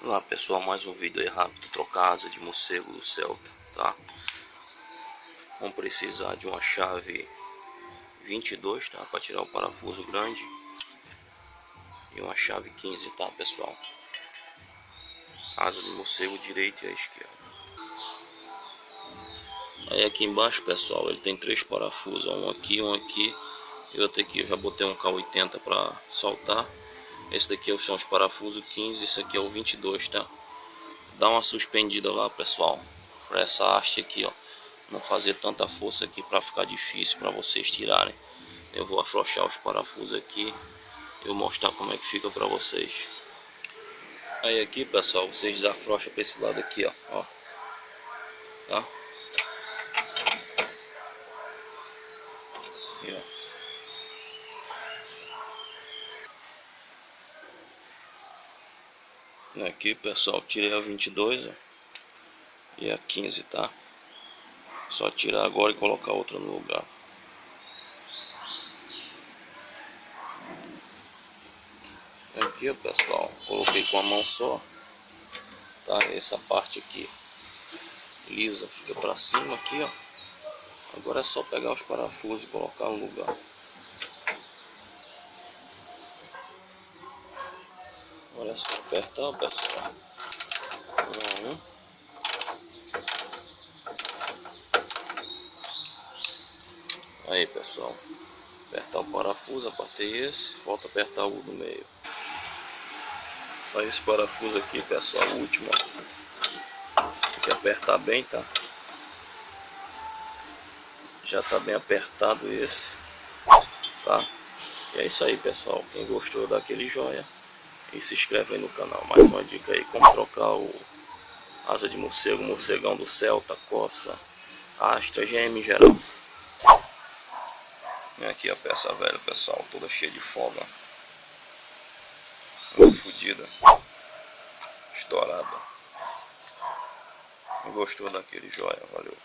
Olá pessoal, mais um vídeo aí rápido, trocar asa de morcego do Celta, tá? Vamos precisar de uma chave 22, tá? Para tirar o parafuso grande. E uma chave 15, tá pessoal? Asa de morcego direita e a esquerda. Aí aqui embaixo, pessoal, ele tem 3 parafusos, um aqui e outro aqui. Eu já botei um K80 para soltar. Esse daqui são os parafusos 15, esse aqui é o 22, tá? Dá uma suspendida lá, pessoal, para essa haste aqui, ó, não fazer tanta força aqui para ficar difícil para vocês tirarem. Eu vou afrouxar os parafusos aqui e vou mostrar como é que fica para vocês. Aí aqui, pessoal, vocês desafrouxam para esse lado aqui, ó, tá? Aqui, ó. Aqui, pessoal, tirei a 22, ó, e a 15, tá? Só tirar agora e colocar outra no lugar. Aqui, ó, pessoal, coloquei com a mão só, tá? Essa parte aqui lisa fica para cima aqui, ó. Agora é só pegar os parafusos e colocar no lugar. Agora é só apertar, pessoal. Aí, pessoal, apertar o parafuso, apertei esse, volta a apertar o do meio. Aí esse parafuso aqui, pessoal, o último, ó. Tem que apertar bem, tá? Já tá bem apertado esse, tá? E é isso aí, pessoal. Quem gostou, dá aquele joinha e se inscreve aí no canal. Mais uma dica aí, como trocar o asa de morcego, morcegão do Celta, Corsa, Astra, GM em geral. E aqui a peça velha, pessoal, toda cheia de folga, fodida, estourada. Gostou daquele joia, valeu.